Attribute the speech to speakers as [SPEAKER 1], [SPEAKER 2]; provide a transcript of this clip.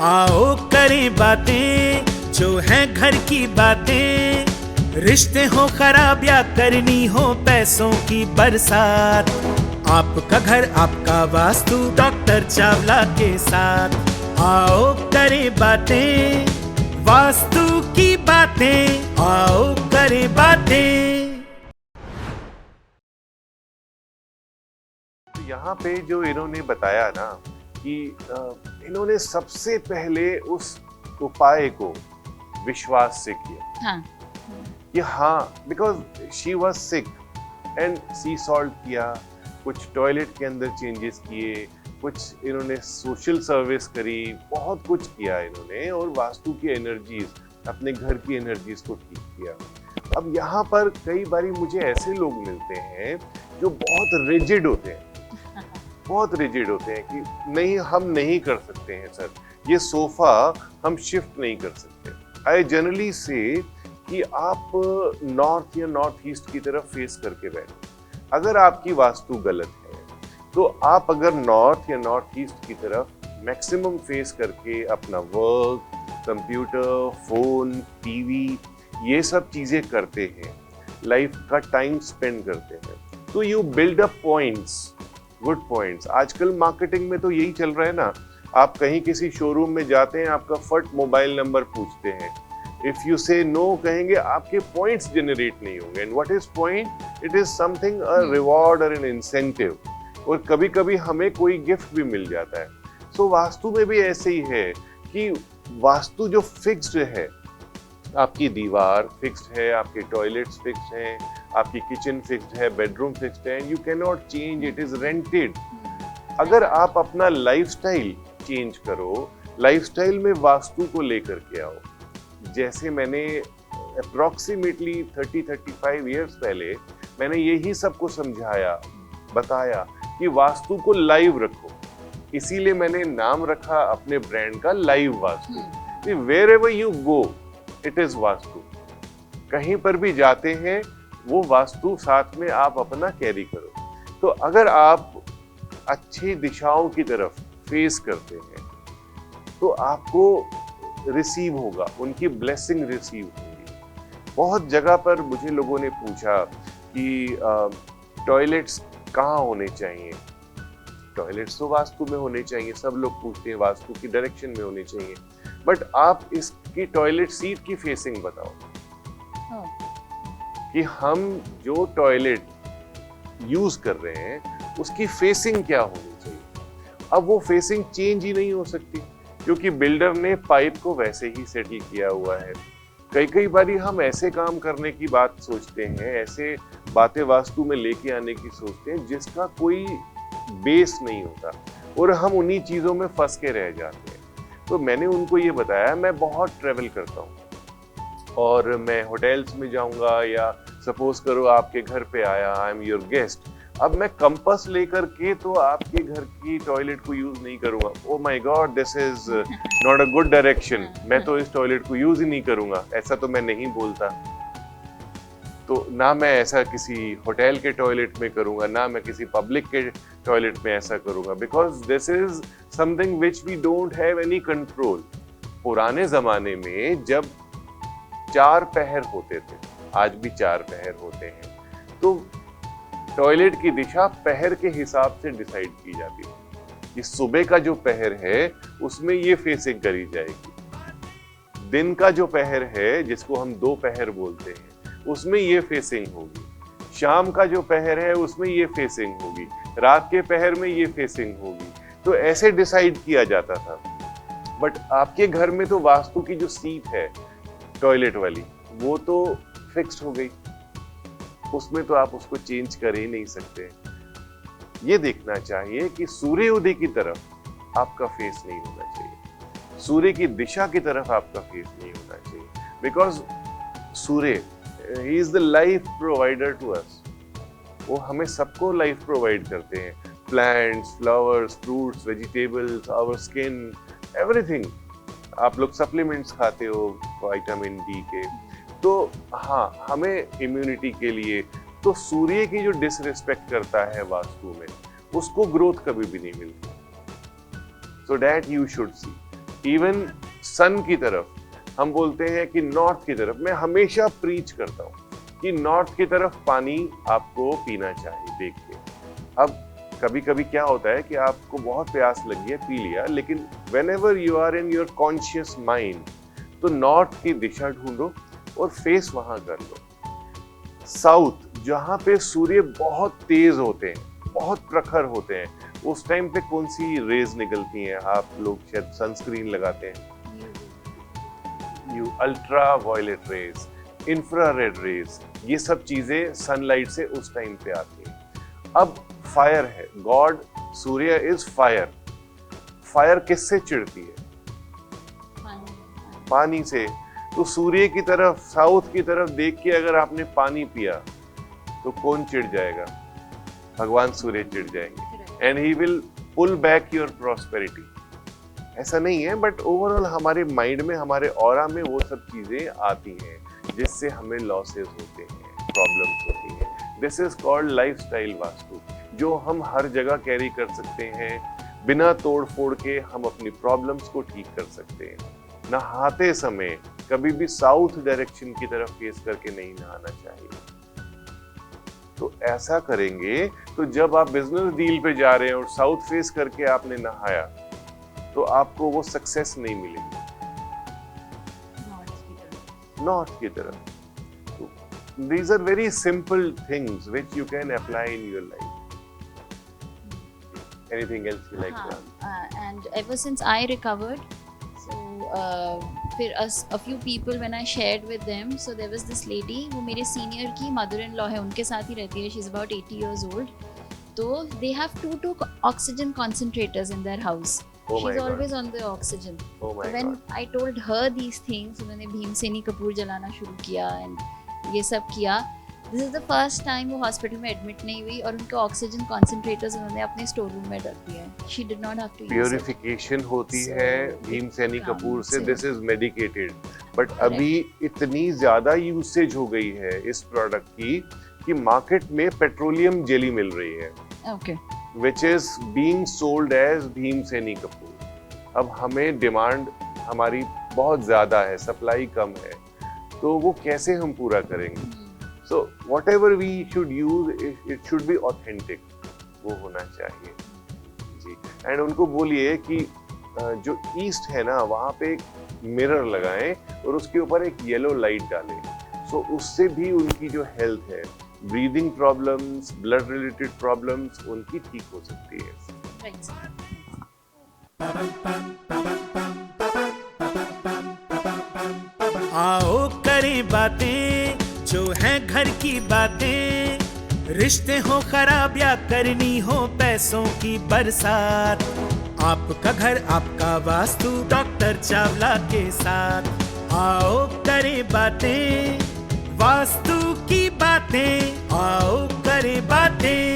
[SPEAKER 1] आओ करें बातें जो हैं घर की बातें, रिश्ते हो खराब या करनी हो पैसों की बरसात। आपका घर आपका वास्तु डॉक्टर चावला के साथ। आओ करें बातें वास्तु की बातें, आओ करें बातें।
[SPEAKER 2] यहाँ पे जो इन्होंने बताया ना कि इन्होंने सबसे पहले उस उपाय को विश्वास से किया।
[SPEAKER 3] हाँ।
[SPEAKER 2] कि हाँ, because she was sick and she solve किया, कुछ टॉयलेट के अंदर चेंजेस किए, कुछ इन्होंने सोशल सर्विस करी, बहुत कुछ किया इन्होंने और वास्तु की एनर्जीज, अपने घर की एनर्जीज को ठीक किया। अब यहाँ पर कई बारी मुझे ऐसे लोग मिलते हैं जो बहुत रिजिड होते हैं, बहुत रिजिड होते हैं कि नहीं, हम नहीं कर सकते हैं सर, ये सोफा हम शिफ्ट नहीं कर सकते। आई जनरली से कि आप नॉर्थ या नॉर्थ ईस्ट की तरफ फेस करके बैठो। अगर आपकी वास्तु गलत है तो आप अगर नॉर्थ या नॉर्थ ईस्ट की तरफ मैक्सिमम फेस करके अपना वर्क, कंप्यूटर, फोन, टीवी, ये सब चीजें करते हैं, लाइफ का टाइम स्पेंड करते हैं, तो you build up points, good points. आजकल मार्केटिंग में तो यही चल रहा है ना, आप कहीं किसी शोरूम में जाते हैं, आपका फट मोबाइल नंबर पूछते हैं, इफ यू से नो कहेंगे, आपके पॉइंट्स जनरेट नहीं होंगे। And what is point? It is something, a reward और एन इंसेंटिव, और कभी कभी हमें कोई गिफ्ट भी मिल जाता है। सो वास्तु में भी ऐसे ही है कि वास्तु जो फिक्स्ड है, आपकी दीवार फिक्स्ड है, आपके टॉयलेट्स फिक्स्ड हैं, आपकी किचन फिक्स्ड है, बेडरूम फिक्स्ड है, you can not change, it is rented. अगर आप अपना लाइफस्टाइल चेंज करो, लाइफस्टाइल में वास्तु को लेकर के आओ। जैसे मैंने अप्रॉक्सीमेटली 30-35 इयर्स पहले मैंने यही सबको समझाया, बताया कि वास्तु को लाइव रखो। इसीलिए मैंने नाम रखा अपने ब्रांड का live vastu. Wherever you go it is vastu. कहीं पर भी जाते हैं वो वास्तु साथ में आप अपना कैरी करो। तो अगर आप अच्छी दिशाओं की तरफ फेस करते हैं तो आपको रिसीव होगा, उनकी ब्लेसिंग रिसीव होगी। बहुत जगह पर मुझे लोगों ने पूछा कि टॉयलेट्स कहाँ होने चाहिए। टॉयलेट्स तो वास्तु में होने चाहिए, सब लोग पूछते हैं वास्तु की डायरेक्शन में होने चाहिए, बट आप इसकी टॉयलेट सीट की फेसिंग बताओ कि हम जो टॉयलेट यूज कर रहे हैं उसकी फेसिंग क्या होनी चाहिए। अब वो फेसिंग चेंज ही नहीं हो सकती क्योंकि बिल्डर ने पाइप को वैसे ही सेटल किया हुआ है। कई बारी हम ऐसे काम करने की बात सोचते हैं, ऐसे बातें वास्तु में लेके आने की सोचते हैं जिसका कोई बेस नहीं होता और हम उन्हीं चीजों में फंस के रह जाते हैं। तो मैंने उनको ये बताया, मैं बहुत ट्रेवल करता हूँ और मैं होटल्स में जाऊंगा या सपोज करो आपके घर पे आया, आई एम योर गेस्ट, अब मैं कंपास लेकर के तो आपके घर की टॉयलेट को यूज नहीं करूंगा। Oh my God, this is not a good direction, मैं तो इस टॉयलेट को यूज ही नहीं करूंगा, ऐसा तो मैं नहीं बोलता। तो ना मैं ऐसा किसी होटल के टॉयलेट में करूंगा, ना मैं किसी पब्लिक के टॉयलेट में ऐसा करूंगा, because this is something which we don't have any control. पुराने जमाने में जब 4 पहर होते थे, आज भी 4 पहर होते हैं, तो टॉयलेट की दिशा पहर के हिसाब से डिसाइड की जाती है कि सुबह का जो पहर है उसमें ये फेसिंग करी जाएगी, दिन का जो पहर है जिसको हम 2 पहर बोलते हैं उसमें ये फेसिंग होगी, शाम का जो पहर है उसमें ये फेसिंग होगी, रात के पहर में ये फेसिंग होगी। तो ऐसे डिसाइड किया जाता था। बट आपके घर में तो वास्तु की जो सीट है टॉयलेट वाली वो तो फिक्स्ड हो गई, उसमें तो आप उसको चेंज कर ही नहीं सकते। ये देखना चाहिए कि सूर्य उदय की तरफ आपका फेस नहीं होना चाहिए, सूर्य की दिशा की तरफ आपका फेस नहीं होना चाहिए, because Surya he is the life provider to us. वो हमें सबको लाइफ प्रोवाइड करते हैं, plants, flowers, fruits, vegetables, our skin, everything. आप लोग सप्लीमेंट्स खाते हो विटामिन डी के, तो हाँ, हमें इम्यूनिटी के लिए तो सूर्य की जो डिसरिस्पेक्ट करता है वास्तु में, उसको ग्रोथ कभी भी नहीं मिलती। So that you should see. Even sun की तरफ हम बोलते हैं कि नॉर्थ की तरफ, मैं हमेशा प्रीच करता हूँ कि नॉर्थ की तरफ पानी आपको पीना चाहिए देख के। अब कभी कभी क्या होता है कि आपको बहुत प्यास लगी है, पी लिया, लेकिन whenever you are in your conscious mind, तो नॉर्थ की दिशा ढूंढो और फेस वहां कर लो। साउथ, जहां पे सूर्य बहुत तेज होते हैं, बहुत प्रखर होते हैं, उस टाइम पे कौन सी रेज निकलती हैं? आप लोग शायद सनस्क्रीन लगाते हैं, you ultraviolet rays, infrared rays, ये सब चीजें सनलाइट से उस टाइम पे आती हैं। अब फायर है, God Surya is fire. Fire किससे चिढ़ती है? पानी से। तो सूर्य की तरफ, साउथ की तरफ देख के अगर आपने पानी पिया तो कौन चिढ़ जाएगा? भगवान सूर्य चिढ़ जाएंगे, and he will pull back your prosperity. ऐसा नहीं है, बट ओवरऑल हमारे माइंड में, हमारे ऑरा में वो सब चीजें आती हैं जिससे हमें लॉसेस होते हैं, प्रॉब्लम्स होती हैं। This is called lifestyle vastu, जो हम हर जगह कैरी कर सकते हैं। बिना तोड़ फोड़ के हम अपनी प्रॉब्लम्स को ठीक कर सकते हैं। नहाते समय कभी भी साउथ डायरेक्शन की तरफ फेस करके नहीं नहाना चाहिए। तो ऐसा करेंगे तो जब आप बिजनेस डील पे जा रहे हैं और साउथ फेस करके आपने नहाया तो आपको वो सक्सेस नहीं मिलेगी नॉर्थ की तरफ। These are very simple things which you can apply in your life. Anything else you like to add?
[SPEAKER 3] And ever since I recovered, so फिर a few people when I shared with them, so there was this lady वो मेरे senior की mother-in-law है, उनके साथ ही रहती है, she's about 80 years old. तो they have two oxygen concentrators in their house.
[SPEAKER 2] Oh my
[SPEAKER 3] She's
[SPEAKER 2] God.
[SPEAKER 3] always on the oxygen.
[SPEAKER 2] Oh my
[SPEAKER 3] So when
[SPEAKER 2] God.
[SPEAKER 3] I told her these things, उन्होंने भीमसेनी कपूर जलाना शुरू किया and ये सब किया। This is the first time वो hospital में admit नहीं हुई और उनके ऑक्सीजन कॉन्सेंट्रेटर्स उन्होंने अपने स्टोर रूम में रख दिए हैं। She did not have to use it.
[SPEAKER 2] Purification होती
[SPEAKER 3] So,
[SPEAKER 2] है भीमसेनी
[SPEAKER 3] काम
[SPEAKER 2] कपूर से,
[SPEAKER 3] से।
[SPEAKER 2] This is medicated. बट अभी इतनी ज्यादा यूसेज हो गई है इस प्रोडक्ट की कि मार्केट में पेट्रोलियम जेली मिल रही है,
[SPEAKER 3] Okay.
[SPEAKER 2] which is being sold as Bhimseni Kapoor. अब हमें डिमांड हमारी बहुत ज्यादा है, सप्लाई कम है, तो वो कैसे हम पूरा करेंगे? So whatever we should use, it should be authentic, वो होना चाहिए जी। एंड उनको बोलिए कि जो ईस्ट है ना, वहाँ पे एक मिरर लगाएं और उसके ऊपर एक येलो लाइट डालें। सो उससे भी उनकी जो हेल्थ है, breathing problems, blood related problems, उनकी ठीक हो सकती है।
[SPEAKER 3] Right.
[SPEAKER 1] आओ करें बातें जो हैं घर की बातें, रिश्ते हो खराब या करनी हो पैसों की बरसात, आपका घर आपका वास्तु डॉक्टर चावला के साथ। आओ करें बातें वास्तु की बातें, आओ करें बातें।